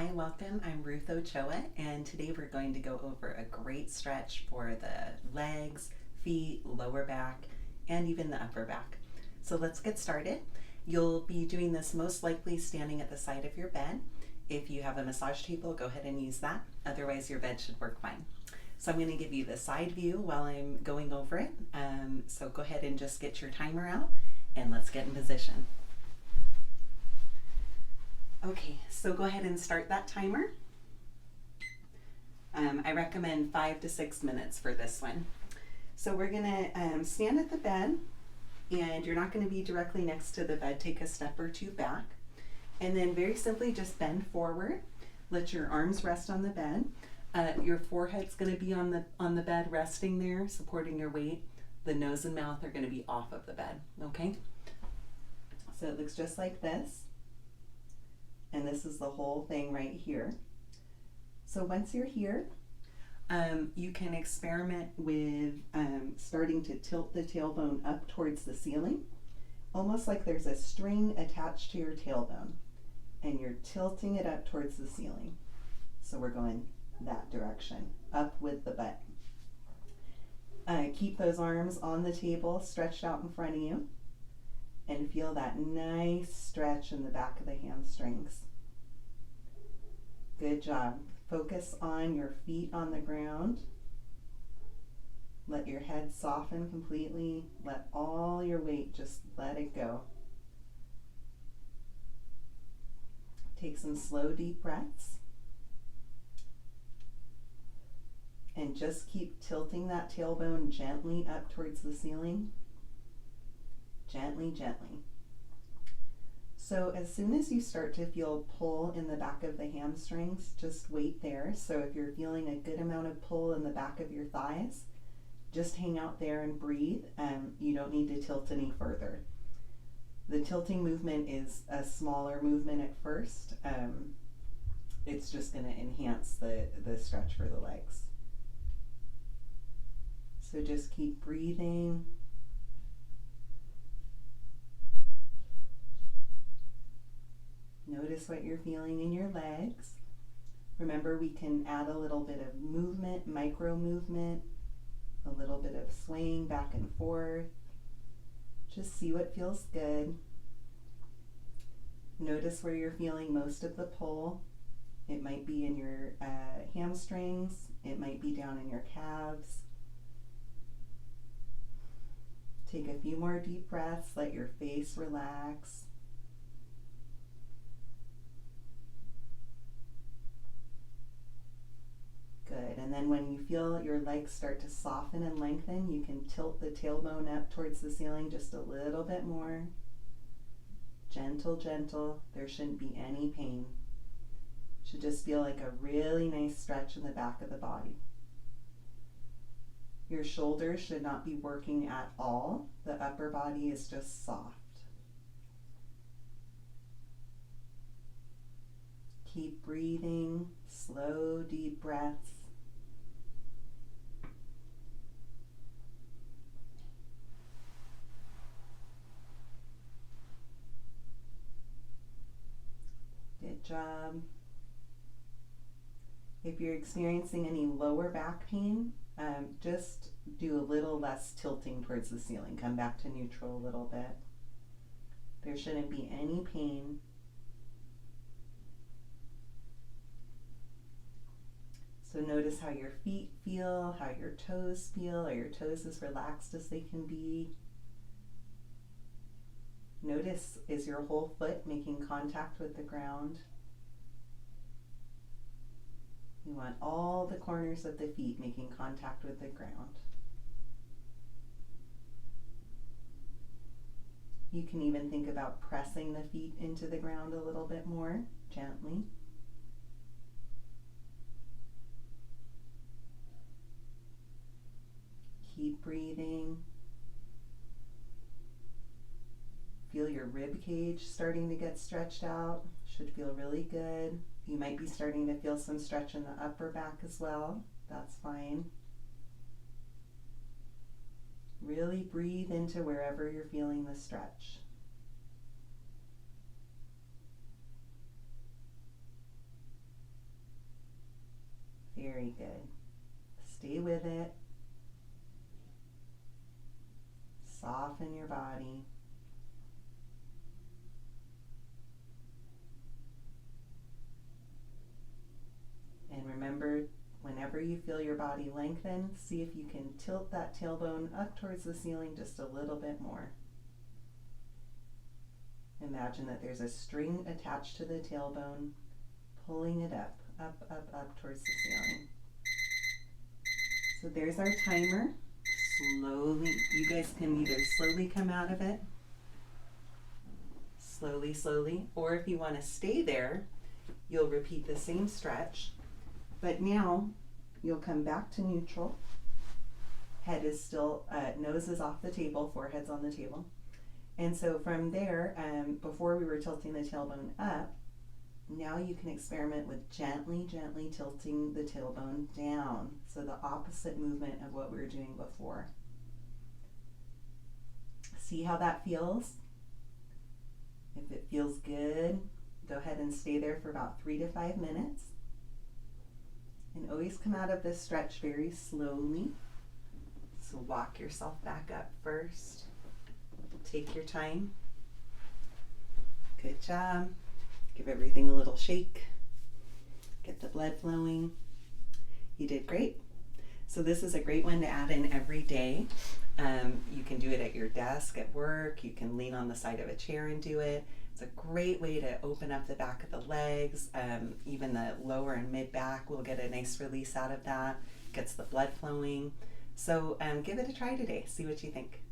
Hi, welcome. I'm Ruth Ochoa, and today we're going to go over a great stretch for the legs, feet, lower back, and even the upper back. So let's get started. You'll be doing this most likely standing at the side of your bed. If you have a massage table, go ahead and use that. Otherwise, your bed should work fine. So I'm going to give you the side view while I'm going over it. So go ahead and just get your timer out, and let's get in position. Okay, so go ahead and start that timer. I recommend 5 to 6 minutes for this one. So we're gonna stand at the bed, and you're not gonna be directly next to the bed. Take a step or two back, and then very simply just bend forward. Let your arms rest on the bed. Your forehead's gonna be on the bed, resting there, supporting your weight. The nose and mouth are gonna be off of the bed, okay? So it looks just like this. And this is the whole thing right here. So once you're here, you can experiment with starting to tilt the tailbone up towards the ceiling, almost like there's a string attached to your tailbone, and you're tilting it up towards the ceiling. So we're going that direction, up with the butt. Keep those arms on the table, stretched out in front of you. And feel that nice stretch in the back of the hamstrings. Good job. Focus on your feet on the ground. Let your head soften completely. Let all your weight, just let it go. Take some slow, deep breaths. And just keep tilting that tailbone gently up towards the ceiling. Gently, gently. So as soon as you start to feel pull in the back of the hamstrings, just wait there. So if you're feeling a good amount of pull in the back of your thighs, just hang out there and breathe. You don't need to tilt any further. The tilting movement is a smaller movement at first. It's just going to enhance the stretch for the legs. So just keep breathing. Notice what you're feeling in your legs. Remember, we can add a little bit of movement, micro movement, a little bit of swaying back and forth. Just see what feels good. Notice where you're feeling most of the pull. It might be in your hamstrings. It might be down in your calves. Take a few more deep breaths. Let your face relax. Good. And then when you feel your legs start to soften and lengthen, you can tilt the tailbone up towards the ceiling just a little bit more. Gentle, gentle. There shouldn't be any pain. Should just feel like a really nice stretch in the back of the body. Your shoulders should not be working at all. The upper body is just soft. Keep breathing, slow, deep breaths. Good job. If you're experiencing any lower back pain, just do a little less tilting towards the ceiling. Come back to neutral a little bit. There shouldn't be any pain. So notice how your feet feel, how your toes feel. Are your toes as relaxed as they can be? Notice, is your whole foot making contact with the ground? You want all the corners of the feet making contact with the ground. You can even think about pressing the feet into the ground a little bit more, gently. Keep breathing. Feel your rib cage starting to get stretched out. Should feel really good. You might be starting to feel some stretch in the upper back as well. That's fine. Really breathe into wherever you're feeling the stretch. Very good. Stay with it. Soften your body. And remember, whenever you feel your body lengthen, see if you can tilt that tailbone up towards the ceiling just a little bit more. Imagine that there's a string attached to the tailbone, pulling it up, up towards the ceiling. So there's our timer. Slowly, you guys can either slowly come out of it, slowly, or if you want to stay there, you'll repeat the same stretch, but now you'll come back to neutral. Head is still, nose is off the table, forehead's on the table. And so from there, before we were tilting the tailbone up, now you can experiment with gently tilting the tailbone down. So the opposite movement of what we were doing before. See how that feels? If it feels good, go ahead and stay there for about 3 to 5 minutes. And always come out of this stretch very slowly. So walk yourself back up first. Take your time. Good job. Give everything a little shake. Get the blood flowing. You did great. So this is a great one to add in every day. You can do it at your desk, at work. You can lean on the side of a chair and do it. It's a great way to open up the back of the legs. Even the lower and mid back will get a nice release out of that. Gets the blood flowing. So give it a try today. See what you think.